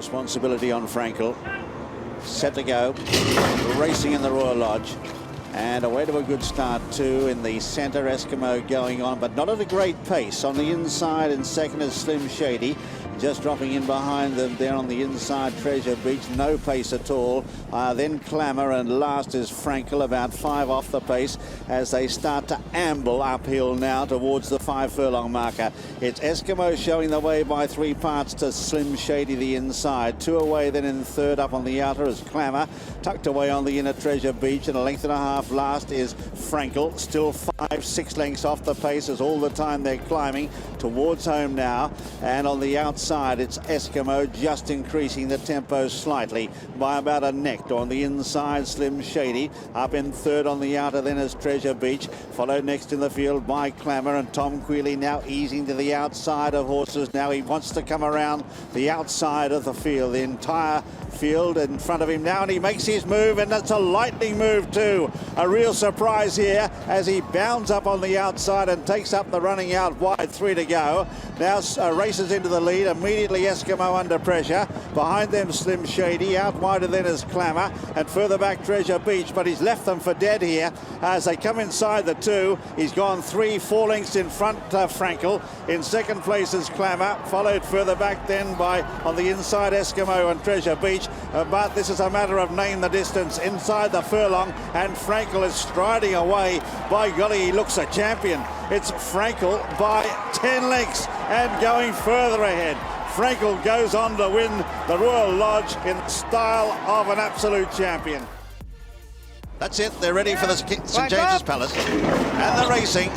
responsibility on Frankel. Set to go, racing in the Royal Lodge. And away to a good start too in the centre. Eskimo going on, but not at a great pace. On the inside in second is Slim Shady. Just dropping in behind them there on the inside, Treasure Beach, no pace at all. Then Clamour, and last is Frankel, about 5 off the pace as they start to amble uphill now towards the 5 furlong marker. It's Eskimo showing the way by 3 parts to Slim Shady the inside. 2 away then in third. Up on the outer is Clamour, tucked away on the inner Treasure Beach, and a length and a half last is Frankel. Still 5-6 lengths off the pace as all the time they're climbing towards home now. And on the outside it's Eskimo, just increasing the tempo slightly by about a neck. On the inside Slim Shady, up in third. On the outer then is Treasure Beach, followed next in the field by Clamour, and Tom Queally now easing to the outside of horses. Now he wants to come around the outside of the field, the entire field in front of him now, and he makes his move, and that's a lightning move too. A real surprise here as he bounds up on the outside and takes up the running out wide. 3 to go. Now races into the lead. Immediately Eskimo under pressure. Behind them Slim Shady. Out wider then is Clamour, and further back Treasure Beach, but he's left them for dead here as they come inside the 2. He's gone 3-4 lengths in front of Frankel. In second place is Clamour, followed further back then by, on the inside, Eskimo and Treasure Beach. But this is a matter of name the distance inside the furlong, and Frankel is striding away. By golly, he looks a champion. It's Frankel by 10 lengths and going further ahead. Frankel goes on to win the Royal Lodge in the style of an absolute champion. That's it. They're ready for the St James's Palace, and the racing.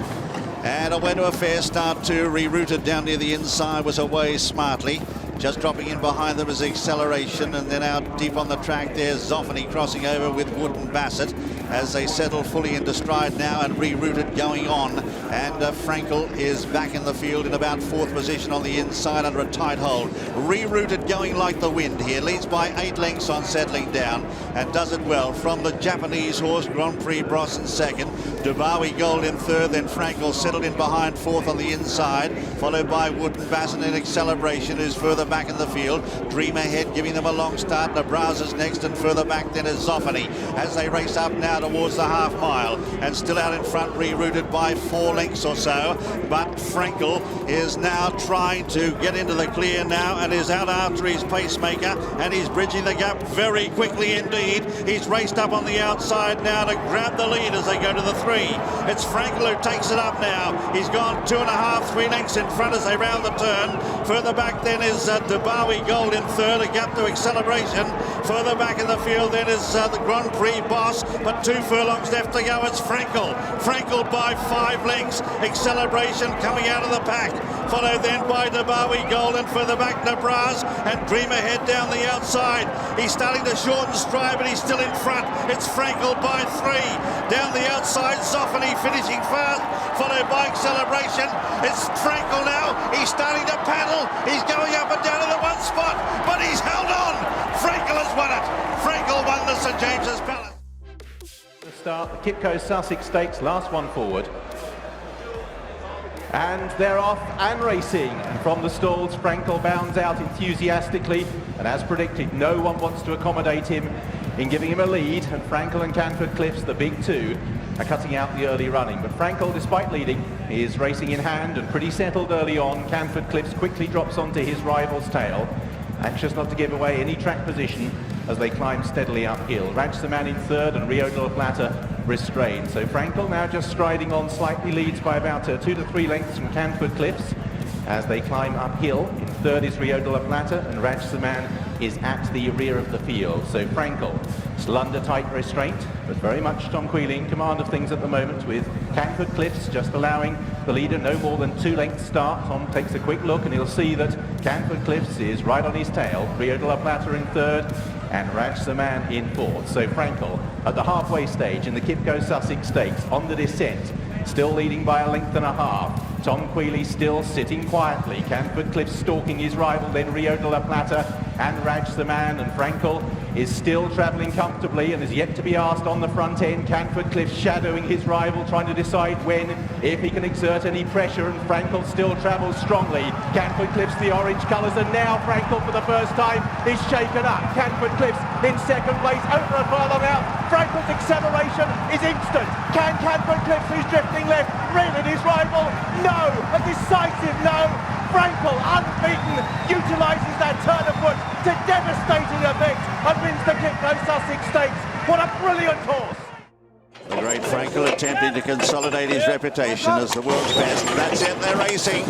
And away to a fair start too. Rerouted down near the inside, was away smartly. Just dropping in behind them is Acceleration, and then out deep on the track there's Zoffany crossing over with Wood and Bassett as they settle fully into stride now, and Rerouted going on. And Frankel is back in the field in about 4th position on the inside under a tight hold. Rerouted going like the wind here, leads by 8 lengths on settling down, and does it well from the Japanese horse Grand Prix Bros in second, Dubawi Gold in third, then Frankel settled in behind 4th on the inside, followed by Wood and Bassett, and Acceleration is further back in the field. Dream Ahead giving them a long start. Nebraska's next, and further back then is Zoffany as they race up now towards the half mile, and still out in front Rerouted by 4 lengths or so. But Frankel is now trying to get into the clear now, and is out after his pacemaker, and he's bridging the gap very quickly indeed. He's raced up on the outside now to grab the lead as they go to the 3. It's Frankel who takes it up now. He's gone 2.5-3 lengths in front as they round the turn. Further back then is Dubawi Gold in third, a gap to Acceleration. Further back in the field then is the Grand Prix Boss, but 2 furlongs left to go. It's Frankel. Frankel by 5 lengths. Acceleration coming out of the pack, followed then by Dubawi Gold, and further back Nebraska and Dream Ahead down the outside. He's starting to shorten stride, but he's still in front. It's Frankel by 3. Down the outside, Zoffany finishing fast, followed by Acceleration. It's Frankel now. He's starting to paddle. He's going up and down to the 1 spot, but he's held on. Frankel has won it. Frankel won the St James's Palace. The start, the Kipco Sussex Stakes, last one forward. And they're off and racing. And from the stalls, Frankel bounds out enthusiastically. And as predicted, no one wants to accommodate him in giving him a lead. And Frankel and Canford Cliffs, the big 2, are cutting out the early running. But Frankel, despite leading, is racing in hand and pretty settled early on. Canford Cliffs quickly drops onto his rival's tail, anxious not to give away any track position as they climb steadily uphill. Raj the Man in third, and Rio de la Plata restrained. So Frankel now just striding on, slightly leads by about 2 to 3 lengths from Canford Cliffs as they climb uphill. In third is Rio de la Plata, and Raj the Man is at the rear of the field. So Frankel still under tight restraint, but very much Tom Queally in command of things at the moment, with Canford Cliffs just allowing the leader no more than 2 lengths start. Tom takes a quick look and he'll see that Canford Cliffs is right on his tail. Rio de la Plata in third, and Raj the Man in fourth. So Frankel at the halfway stage in the Kipco Sussex Stakes on the descent, still leading by 1.5 lengths. Tom Queally still sitting quietly. Canford Cliffs stalking his rival, then Rio de la Plata and Raj the Man, and Frankel is still travelling comfortably and is yet to be asked on the front end. Canford Cliff shadowing his rival, trying to decide when, if he can exert any pressure, and Frankel still travels strongly. Canford Cliff's the orange colours, and now Frankel for the first time is shaken up. Canford Cliff's in second place, over a furlong out. Frankel's acceleration is instant. Can Canford Cliff's, who's drifting left, reel in his rival? No! A decisive no! Frankel, unbeaten, utilises that turn of foot to devastating effect and wins the Kipco Sussex Stakes. What a brilliant horse! The great Frankel attempting to consolidate his reputation as the world's best. That's it, they're racing.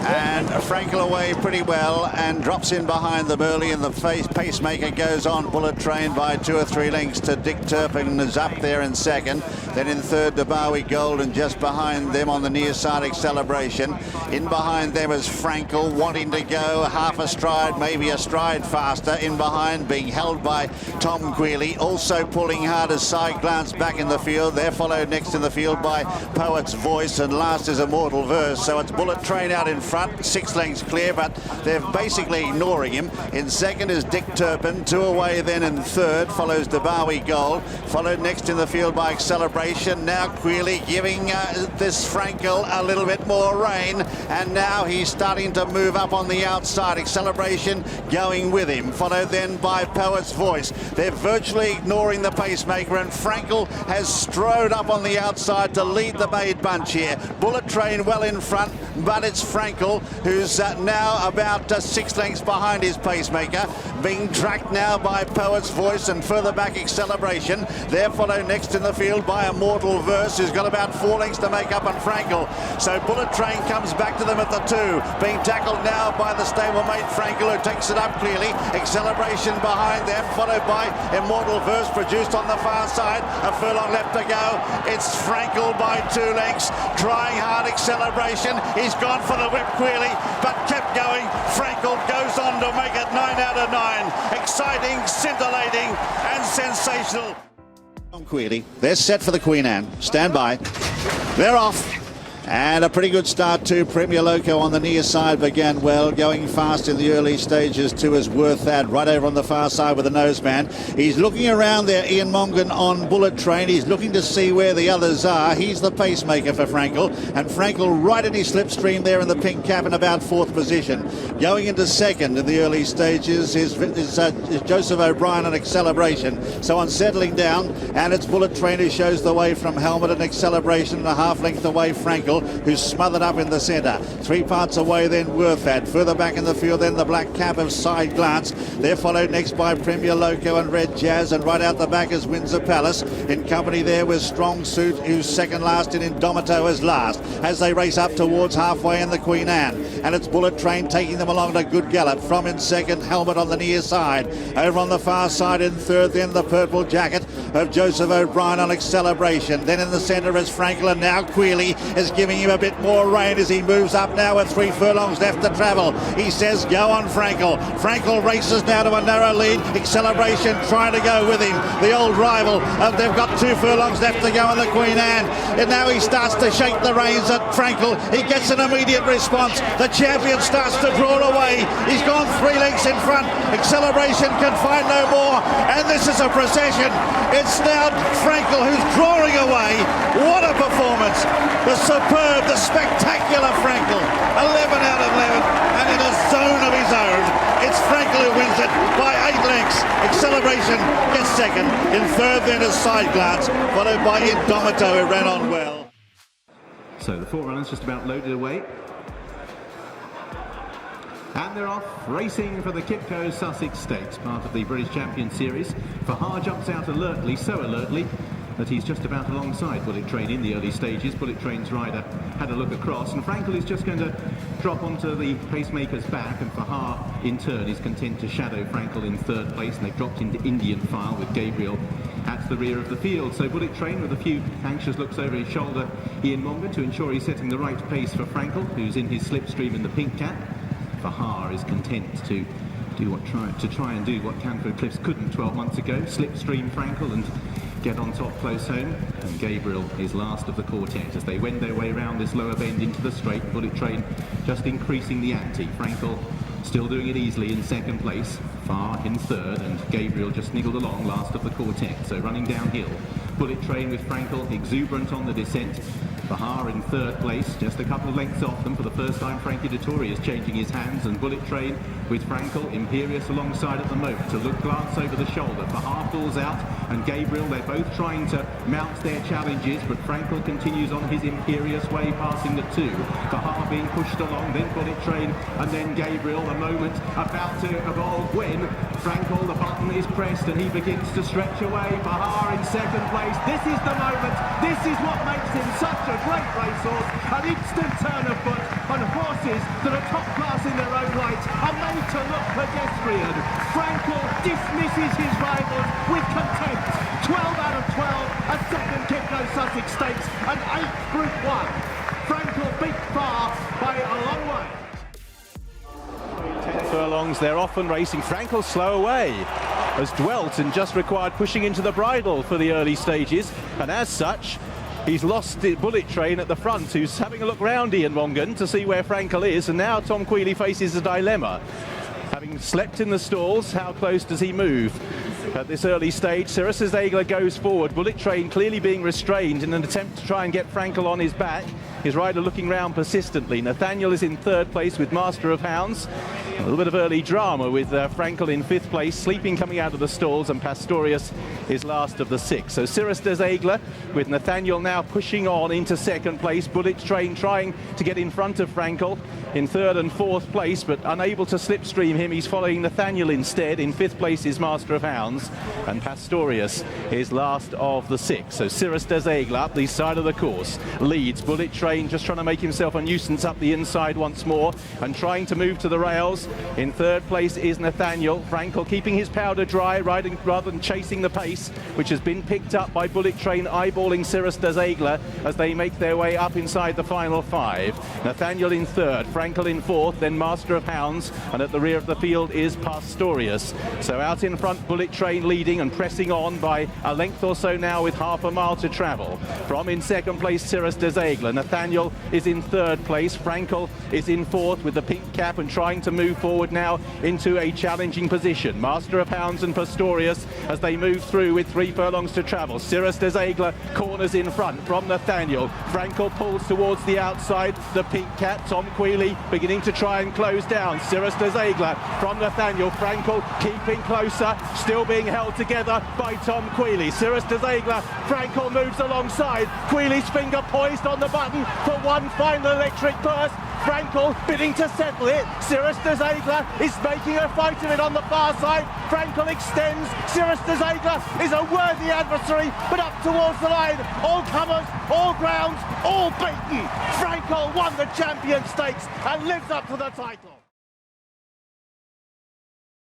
And Frankel away pretty well and drops in behind them early, and the pacemaker goes on. Bullet Train by 2 or 3 lengths to Dick Turpin is up there in second. Then in third to Bowie Gold, and just behind them on the near side Acceleration. In behind them is Frankel wanting to go half a stride, maybe a stride faster. In behind, being held by Tom Queally, also pulling hard as Side Glance back in the field. They're followed next in the field by Poet's Voice, and last is Immortal Verse. So it's Bullet Train out in front, 6 lengths clear, but they're basically ignoring him. In second is Dick Turpin, 2 away then in third, follows Bowie Gold, followed next in the field by Acceleration. Now Queally giving this Frankel a little bit more rein, and now he's starting to move up on the outside. Acceleration going with him, followed then by Poet's Voice. They're virtually ignoring the pacemaker, and Frankel has strode up on the outside to lead the maid bunch here. Bullet Train well in front, but it's Frankel who's now about 6 lengths behind his pacemaker, being tracked now by Poet's Voice, and further back Acceleration. They're followed next in the field by Immortal Verse, who's got about 4 lengths to make up on Frankel. So Bullet Train comes back to them at the 2, being tackled now by the stablemate Frankel, who takes it up clearly. Acceleration behind them, followed by Immortal Verse, produced on the far side. A furlong left to go. It's Frankel by 2 lengths, trying hard. Acceleration, he's gone for the whip Queally, but kept going. Frankel goes on to make it 9 out of 9. Exciting, scintillating and sensational. Queally, they're set for the Queen Anne. Stand by. They're off. And a pretty good start too. Premier Loco on the near side began well, going fast in the early stages too, is Worth That right over on the far side with the noseman. He's looking around there, Ian Mongan on Bullet Train. He's looking to see where the others are. He's the pacemaker for Frankel, and Frankel right in his slipstream there in the pink cap in about 4th position. Going into second in the early stages is Joseph O'Brien on Acceleration. So on settling down, and it's Bullet Train who shows the way from Helmet, and Acceleration and a half length away Frankel, who's smothered up in the centre. 3 parts away then Worth That. Further back in the field then the black cap of Side Glance. They're followed next by Premier Loco and Red Jazz, and right out the back is Windsor Palace. In company there with Strong Suit, who's second last, in Indomito as last, as they race up towards halfway in the Queen Anne. And it's Bullet Train taking them along at a good gallop. From in second, Helmet on the near side. Over on the far side in third then the purple jacket of Joseph O'Brien on Acceleration. Then in the centre is Frankel, and now Queally is giving him a bit more rein as he moves up now with 3 furlongs left to travel. He says go on Frankel. Frankel races now to a narrow lead. Acceleration trying to go with him, the old rival. They've got 2 furlongs left to go in the Queen Anne, and now he starts to shake the reins at Frankel. He gets an immediate response. The champion starts to draw away. He's gone 3 lengths in front. Acceleration can find no more, and this is a procession. It's now Frankel who's drawing away. What a performance. The superb, the spectacular Frankel, 11 out of 11, and in a zone of his own. It's Frankel who wins it by 8 lengths. Acceleration gets second. In third then is Side Glance, followed by Indomito, who ran on well. So the 4 runners just about loaded away. And they're off racing for the Kipco Sussex Stakes, part of the British Champion Series. Fahar jumps out alertly, so alertly that he's just about alongside Bullet Train in the early stages. Bullet Train's rider had a look across, and Frankel is just going to drop onto the pacemaker's back, and Fahar in turn is content to shadow Frankel in 3rd place, and they've dropped into Indian file with Gabriel at the rear of the field. So Bullet Train with a few anxious looks over his shoulder, Ian Mongan, to ensure he's setting the right pace for Frankel, who's in his slipstream in the pink cap. Fahar is content to try and do what Canford Cliffs couldn't 12 months ago, slipstream Frankel and get on top close home. And Gabriel is last of the quartet as they wend their way around this lower bend into the straight. Bullet Train just increasing the ante. Frankel still doing it easily in 2nd place. Far in third, and Gabriel just niggled along last of the quartet. So running downhill, Bullet Train with Frankel, exuberant on the descent. Bahar in third place, just a couple of lengths off them. For the first time, Frankie Dettori is changing his hands, and Bullet Train with Frankel, Imperious alongside at the moment. To glance over the shoulder, Bahar pulls out, and Gabriel, they're both trying to mount their challenges, but Frankel continues on his imperious way, passing the two. Bahar being pushed along, then Bullet Train, and then Gabriel. The moment about to evolve when Frankel, the button is pressed, and he begins to stretch away. Bahar in second place. This is the moment. This is what makes him such a great racehorse. An instant turn of foot, and horses that are top class in their own right are made to look pedestrian. Frankel dismisses his rivals with contempt. 12 out of 12, a second Kipco Sussex Stakes, and 8th Group 1. Frankel beat Far by a long way. 10 furlongs, they're often racing. Frankel slow away, has dwelt and just required pushing into the bridle for the early stages, and as such he's lost the Bullet Train at the front, who's having a look round Ian Mongan to see where Frankel is, and now Tom Queally faces a dilemma. Having slept in the stalls, how close does he move? At this early stage, Cirrus Zegler goes forward, Bullet Train clearly being restrained in an attempt to try and get Frankel on his back. His rider looking round persistently. Nathaniel is in third place with Master of Hounds. A little bit of early drama with Frankel in 5th place, Sleeping coming out of the stalls, and Pastorius is last of the 6. So Cirrus Zegler with Nathaniel now pushing on into 2nd place. Bullet Train trying to get in front of Frankel in 3rd and 4th place, but unable to slipstream him. He's following Nathaniel instead. In 5th place is Master of Hounds, and Pastorius is last of the 6. So Cirrus Zegler up the side of the course leads. Bullet Train just trying to make himself a nuisance up the inside once more and trying to move to the rails. In 3rd place is Nathaniel. Frankel keeping his powder dry, riding rather than chasing the pace, which has been picked up by Bullet Train, eyeballing Cirrus Zegler as they make their way up inside the final 5. Nathaniel in 3rd, Frankel in 4th, then Master of Hounds, and at the rear of the field is Pastorius. So out in front, Bullet Train leading and pressing on by a length or so now with half a mile to travel. From in 2nd place, Cirrus Zegler. Nathaniel is in 3rd place. Frankel is in 4th with the pink cap and trying to move forward now into a challenging position. Master of Hounds and Pastorius as they move through with 3 furlongs to travel. Cirrus Zegler corners in front from Nathaniel. Frankel pulls towards the outside. The pink cap, Tom Queally, beginning to try and close down. Cirrus Zegler from Nathaniel. Frankel keeping closer, still being held together by Tom Queally. Cirrus Zegler, Frankel moves alongside. Queally's finger poised on the button for one final electric burst. Frankel bidding to settle it. Cirrus Zegler is making a fight of it on the far side. Frankel extends. Cirrus Zegler is a worthy adversary, but up towards the line. All comers, all grounds, all beaten. Frankel won the Champion Stakes and lives up to the title.